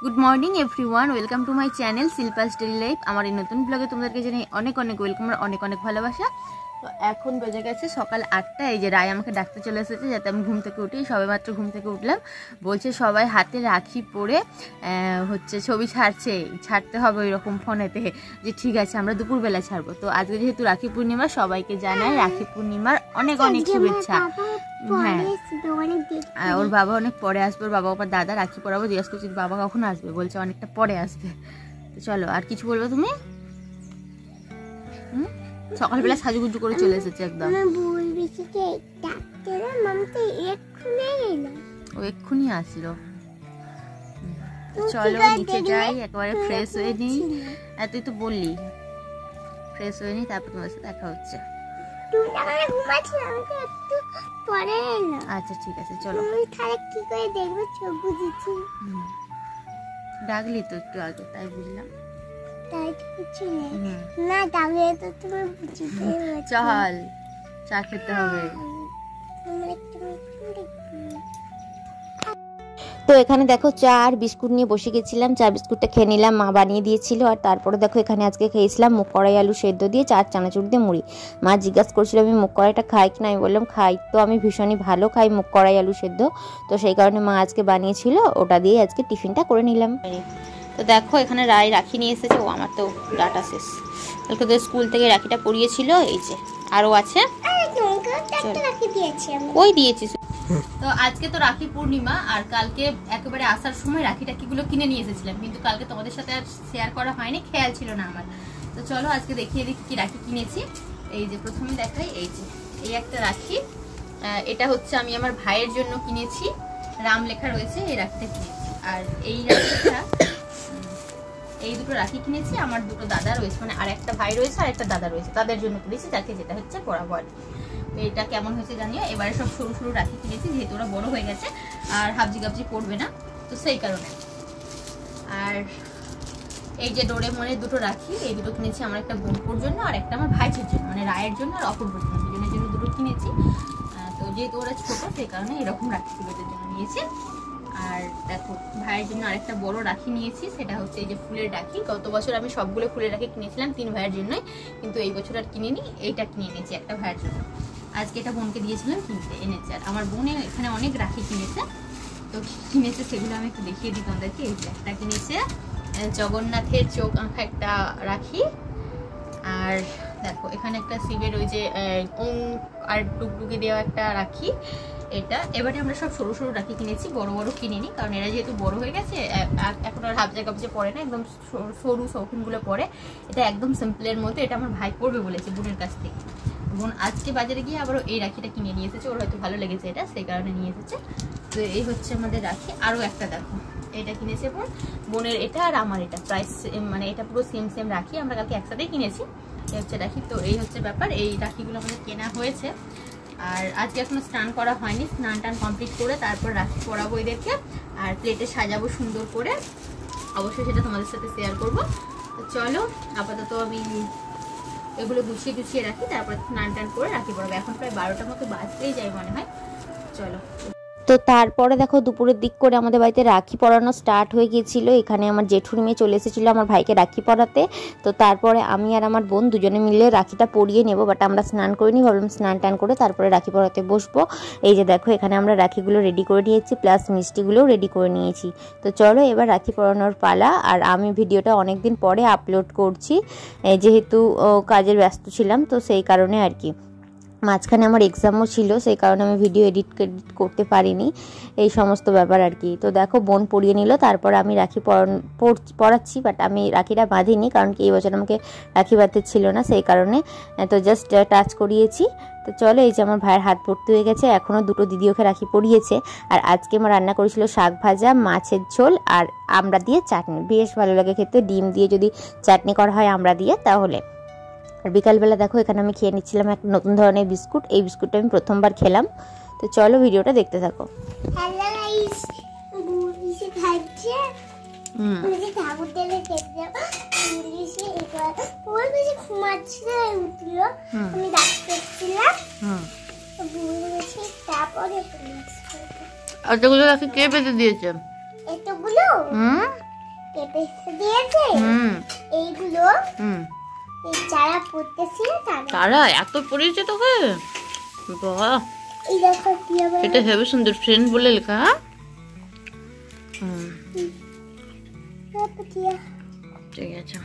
Good morning everyone welcome to my channel Shilpa's daily life. আমার এই নতুন ব্লগে তোমাদেরকে জানাই অনেক অনেক ওয়েলকাম আর অনেক অনেক ভালোবাসা। তো এখন বেজে গেছে সকাল 8টা। এই যে রায় আমাকে ডাকতে চলে এসেছে যাতে আমি ঘুম থেকে উঠি। সবে মাত্র ঘুম থেকে উঠলাম, বলছে সবাই হাতে রাখি পরে হচ্ছে ছবি ছাড়তে হবে ওই রকম ফোনেতে, যে ঠিক আছে আমরা দুপুরবেলা ছাড়বো। তো আজকে যেহেতু রাখি পূর্ণিমা, সবাইকে জানাই রাখি পূর্ণিমার অনেক অনেক শুভেচ্ছা। হ্যাঁ, ওর বাবা অনেক পরে আসবে, ওর বাবা ওর দাদা রাখি পরাবো। জিজ্ঞাসা করছি বাবা কখন আসবে, বলছে অনেকটা পরে আসবে। তো চলো, আর কিছু বলবো তুমি? সকালবেলা সাজুগুজু করে চলে এসেছে একদম। ও এক্ষুনি আসলো। চলো নিচে যাই, একেবারে ফ্রেশ হয়ে নিই। তুই তো বললি ফ্রেশ হয়ে নিই, তারপর তোমার সাথে দেখা হচ্ছে। আচ্ছা ঠিক আছে চলো। ডাকলি তো একটু আগে, তাই বুঝলাম। চল চা খেতে হবে। তো এখানে দেখো চা আর বিস্কুট নিয়ে বসে গেছিলাম। চা বিস্কুটটা খেয়ে নিলাম, মা বানিয়ে দিয়েছিল। আর তারপরে দেখো এখানে আজকে খেয়েছিলাম মুগ কড়াই আলু সেদ্ধ দিয়ে চার চানাচুর দিয়ে মুড়ি। মা জিজ্ঞাসা করছিল আমি মুগ কড়াইটা খাই কিনা, আমি বললাম খাই। তো আমি ভীষণই ভালো খাই মুগ কড়াই আলু সেদ্ধ, তো সেই কারণে মা আজকে বানিয়েছিল, ওটা দিয়ে আজকে টিফিনটা করে নিলাম। তো দেখো এখানে রায় রাখি নিয়ে এসেছে। ও আমার তো ডাটা শেষ, কালকে তো স্কুল থেকে রাখিটা পরিয়েছিল। এই যে আরও আছে, ওই দিয়েছিস। তো আজকে তো রাখি পূর্ণিমা, আর কালকে একেবারে আসার সময় রাখি টাকিগুলো কিনে নিয়ে এসেছিলাম, কিন্তু কালকে তোমাদের সাথে আর শেয়ার করা হয়নি, খেয়াল ছিল না আমার। তো চলো আজকে দেখিয়ে দিই কি রাখি কিনেছি। এই যে প্রথমে দেখাই, এই যে এই একটা রাখি, এটা হচ্ছে আমি আমার ভাইয়ের জন্য কিনেছি, রাম লেখা রয়েছে, এই রাখিটা কিনেছি। আর এই রাখিটা, এই দুটো রাখি কিনেছি আমার দুটো দাদা রয়েছে, মানে আর একটা ভাই রয়েছে আর একটা দাদা রয়েছে, তাদের জন্য কিনেছি, যাকে যেটা হচ্ছে পরাবো আর কি। তো এটা কেমন হয়েছে জানিও। এবারে সব সরু সরু রাখি কিনেছি, যেহেতু ওরা বড় হয়ে গেছে আর হাবজি গাবজি পড়বে না, তো সেই কারণে। আর এই যে ডোরেমনের দুটো রাখি, এই দুটো কিনেছি আমার একটা বোনপুর জন্য আর একটা আমার ভাইয়ের জন্য, মানে রায়ের জন্য আর অপূর্বর জন্য, দুজনের জন্য দুটো কিনেছি। তো যেহেতু ওরা ছোট সেই কারণে এরকম রাখি ওদের জন্য নিয়েছি। আর দেখো ভাইয়ের জন্য আরেকটা বড় রাখি নিয়েছি, সেটা হচ্ছে এই যে ফুলের রাখি। গত বছর আমি সবগুলো ফুলের রাখি কিনেছিলাম 3 ভাইয়ের জন্যই, কিন্তু এই বছর আর কিনিনি, এইটা কিনে এনেছি একটা ভাইয়ের জন্য। আজকে এটা বোনকে দিয়েছিলাম কিনতে, এনেছে। আর আমার বোন এখানে অনেক রাখি কিনেছে, তো কিনেছে সেগুলো আমি একটু দেখিয়ে দিই তোমাদেরকে। এই যে একটা কিনেছে জগন্নাথের চোখ আঁকা একটা রাখি। আর দেখো এখানে একটা শিবের ওই যে ওম আর টুকটুকি দেওয়া একটা রাখি, এটা। এবারে আমরা সব সরু সরু রাখি কিনেছি, বড় বড় কিনিনি, কারণ এরা যেহেতু বড় হয়ে গেছে এখন আর হাবজা গাবজে পরে না, একদম সরু শৌখিনগুলো পরে। এটা একদম সিম্পলের মধ্যে, এটা আমার ভাই পড়বে বলেছে বোনের কাছ থেকে। বোন আজকে বাজারে গিয়ে আবারও এই রাখিটা কিনে নিয়ে এসেছে, ওর হয়তো ভালো লেগেছে এটা, সেই কারণে নিয়ে এসেছে। তো এই হচ্ছে আমাদের রাখি। আরও একটা দেখো, এটা কিনেছে বোনের, এটা আর আমার এটা প্রাইস, মানে এটা পুরো সেম সেম রাখি, আমরা কালকে একসাথেই কিনেছি। এই হচ্ছে রাখি। তো এই হচ্ছে ব্যাপার, এই রাখিগুলো আমাদের কেনা হয়েছে। আর আজকে এখনো স্নান করা হয়নি, স্নান টান কমপ্লিট করে তারপর রাখি পরাবো এদেরকে, আর প্লেটে সাজাবো সুন্দর করে, অবশ্যই সেটা তোমাদের সাথে শেয়ার করবো। তো চলো আপাতত আমি এগুলো গুছিয়ে গুছিয়ে রাখি, তারপর স্নান টান করে রাখি পরাবো। এখন প্রায় 12টার মতো বাজতেই যায় মনে হয়। চলো। তো তারপরে দেখো দুপুরের দিক করে আমাদের বাড়িতে রাখি পরানো স্টার্ট হয়ে গিয়েছিল। এখানে আমার জেঠুর মেয়ে চলে এসেছিলো আমার ভাইকে রাখি পরাতে। তো তারপরে আমি আর আমার বোন দুজনে মিলে রাখিটা পরিয়ে নেব, বাট আমরা স্নান করিনি, ভাবলাম স্নান টান করে তারপরে রাখি পরাতে বসবো। এই যে দেখো এখানে আমরা রাখিগুলো রেডি করে নিয়েছি, প্লাস মিষ্টিগুলোও রেডি করে নিয়েছি। তো চলো এবার রাখি পরানোর পালা। আর আমি ভিডিওটা অনেকদিন পরে আপলোড করছি, যেহেতু কাজের ব্যস্ত ছিলাম, তো সেই কারণে আর কি। মাঝখানে আমার এক্সামও ছিল, সেই কারণে আমি ভিডিও এডিট করতে পারিনি, এই সমস্ত ব্যাপার আর কি। তো দেখো বোন পরিয়ে নিল, তারপর আমি রাখি পরাচ্ছি, বাট আমি রাখিটা বাঁধিনি, কারণ কি এই বছর আমাকে রাখি বাঁধতে ছিল না, সেই কারণে তো জাস্ট টাচ করিয়েছি। তো চলো, এই যে আমার ভাইয়ের হাত ভর্তি হয়ে গেছে, এখনও দুটো দিদি ওকে রাখি পরিয়েছে। আর আজকে আমার রান্না করেছিল শাক ভাজা, মাছের ঝোল আর আমড়া দিয়ে চাটনি, বেশ ভালো লাগে খেতে, ডিম দিয়ে যদি চাটনি করা হয় আমড়া দিয়ে তাহলে। আর বিকালবেলা দেখো এখানে আমি খেয়ে নিচ্ছিলাম এক নতুন ধরনের বিস্কুট, এই বিস্কুটটা আমি প্রথমবার খেলাম। তো চলো ভিডিওটা দেখতে থাকো। এতগুলো রাখি কে বেঁধে দিয়েছে? এতগুলো কেটে দিয়েছে। এইগুলো এই যারা পড়তেছিল তারা এত পড়িয়েছে তোকে? বাহ, এই দেখো কি হবে, এটা হেবি সুন্দর ফ্রেন্ড বলে লেখা। ঠিক আছে।